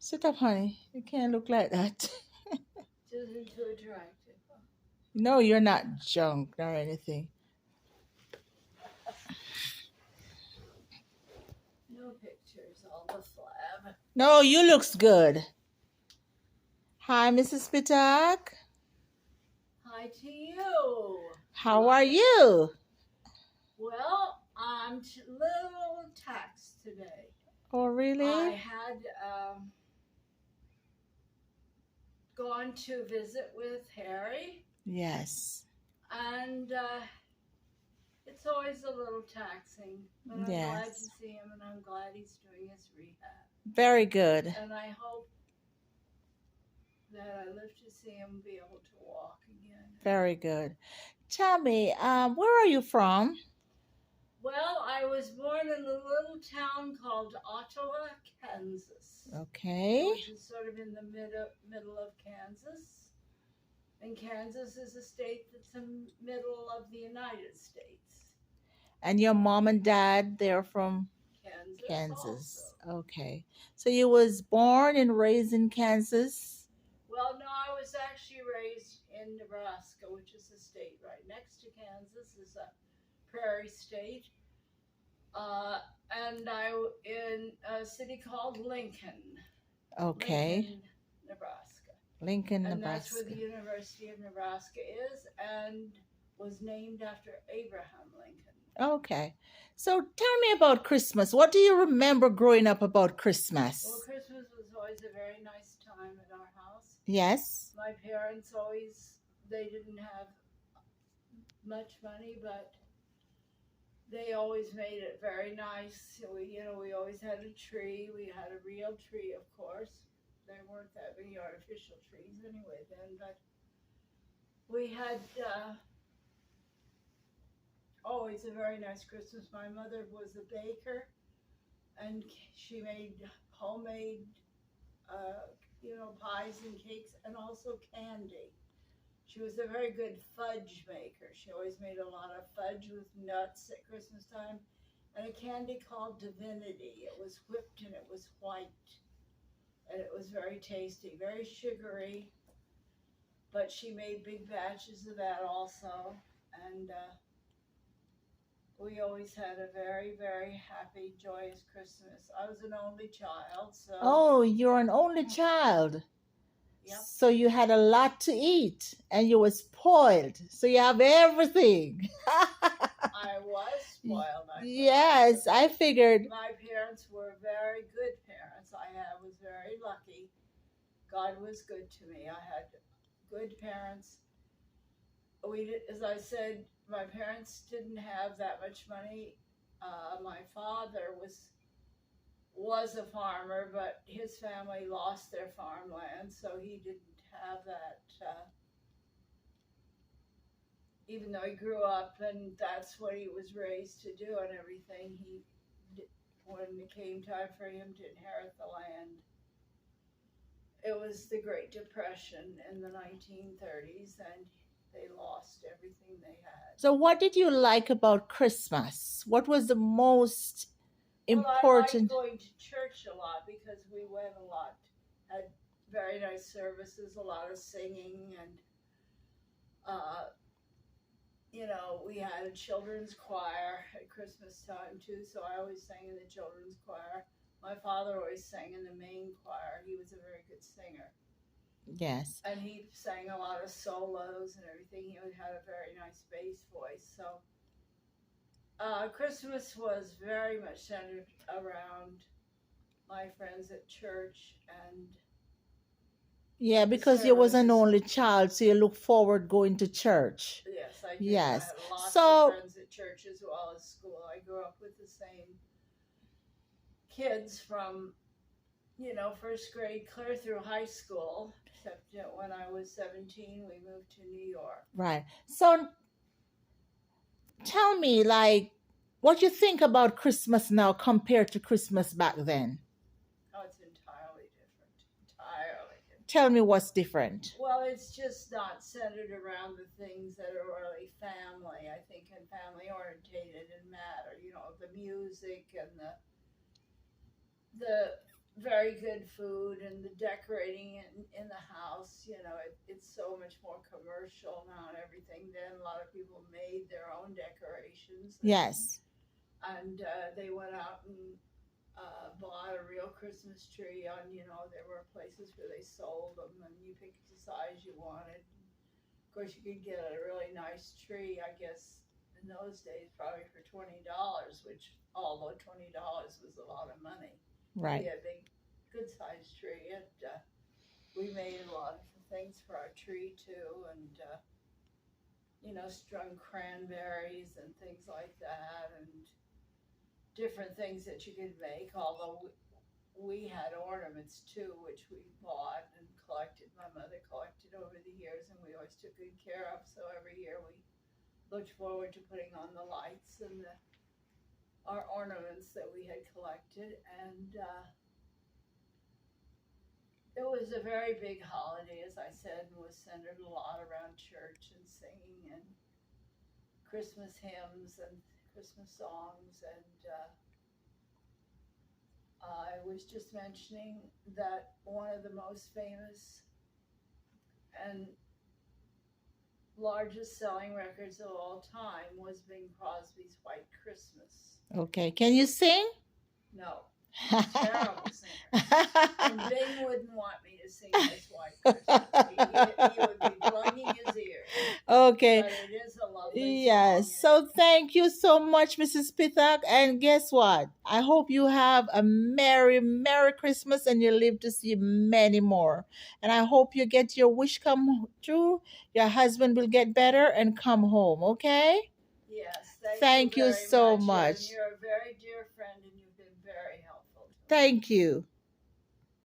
Sit up, honey. You can't look like that. Just too attractive. No, you're not junk or anything. No pictures, all the flab. No, you looks good. Hi, Mrs. Spitak. Hi to you. How are you? Well, I'm little taxed today. Oh, I really? had gone to visit with Harry, Yes. and it's always a little taxing, but I'm glad to Yes. see him, and I'm glad he's doing his rehab. Very good. And I hope that I live to see him be able to walk again. Very good. Tell me, where are you from? Well, I was born in a little town called Ottawa, Kansas, Okay. which is sort of in the middle of Kansas. And Kansas is a state that's in the middle of the United States. And your mom and dad, they're from Kansas Kansas. also. Okay. So you was born and raised in Kansas? Well, no, I was actually raised in Nebraska, which is a state right next to Kansas, is a prairie state. And in a city called Lincoln. Okay. Lincoln, Nebraska. Lincoln, And that's where Nebraska. the University of Nebraska is, and was named after Abraham Lincoln. Okay. So tell me about Christmas. What do you remember growing up about Well, Christmas? Christmas was always a very nice time at our house. Yes. My parents they didn't have much money, but they always made it very nice. We always had a tree. We had a real tree, of course. There weren't that many artificial trees anyway then, but we had always a very nice Christmas. My mother was a baker, and she made homemade, pies and cakes, and also candy. She was a very good fudge maker. She always made a lot of fudge with nuts at Christmas time, and a candy called Divinity. It was whipped and it was white, and it was very tasty, very sugary. But she made big batches of that also, and we always had a very, very happy, joyous Christmas. I was an only child, so Oh, you're an only child. yep. So you had a lot to eat and you were spoiled. So you have everything. I was spoiled. Yes, I figured. My parents were very good parents. I was very lucky. God was good to me. I had good parents. As I said, my parents didn't have that much money. My father was a farmer, but his family lost their farmland, so he didn't have that. Even though he grew up and that's what he was raised to do and everything, when it came time for him to inherit the land, it was the Great Depression in the 1930s, and they lost everything they had. So, what did you like about Christmas? What was the most Well, I liked important? going to church a lot because we went a lot. Had very nice services, a lot of singing, and we had a children's choir at Christmas time too. So I always sang in the children's choir. My father always sang in the main choir. He was a very good singer. Yes. And he sang a lot of solos and everything. He had a very nice bass voice. So Christmas was very much centered around my friends at church and Yeah, because you was an services. only child, so you look forward going to church. Yes, I did. Yes. I had lots So, of friends at church as well as school. I grew up with the same kids from, first grade clear through high school, except when I was 17, we moved to New York. right. So, tell me, like, what you think about Christmas now compared to Christmas back then? Oh, it's entirely different. Entirely different. Tell me what's different. Well, it's just not centered around the things that are really family, I think, and family orientated and matter. The music and the very good food and the decorating in the house. You know, it's so much more commercial now and everything. Then a lot of people made their own decorations, Yes. and they went out and bought a real Christmas tree. On there were places where they sold them, and you picked the size you wanted. Of course, you could get a really nice tree, I guess, in those days, probably for $20, which, although $20 was a lot of money, Right. be a big, good sized tree. And we made a lot of things for our tree too, and strung cranberries and things like that, and different things that you could make. Although we had ornaments too, which we bought and collected. My mother collected over the years, and we always took good care of. So every year we looked forward to putting on the lights and our ornaments that we had collected. And it was a very big holiday, as I said, and was centered a lot around church and singing and Christmas hymns and Christmas songs. And I was just mentioning that one of the most famous and largest selling records of all time was Bing Crosby's White Christmas. Okay. Can you sing? No, terrible singer. And Bing wouldn't want me to sing this White Christmas. He would be plugging his ears. Okay. But it is a lovely Yes. song. So thank you so much, Mrs. Pithak. And guess what? I hope you have a Merry, Merry Christmas and you live to see many more. And I hope you get your wish come true. Your husband will get better and come home. Okay? Yes. Thank you very so much. much. And you're a very dear friend, and you've been very helpful to me. Thank you.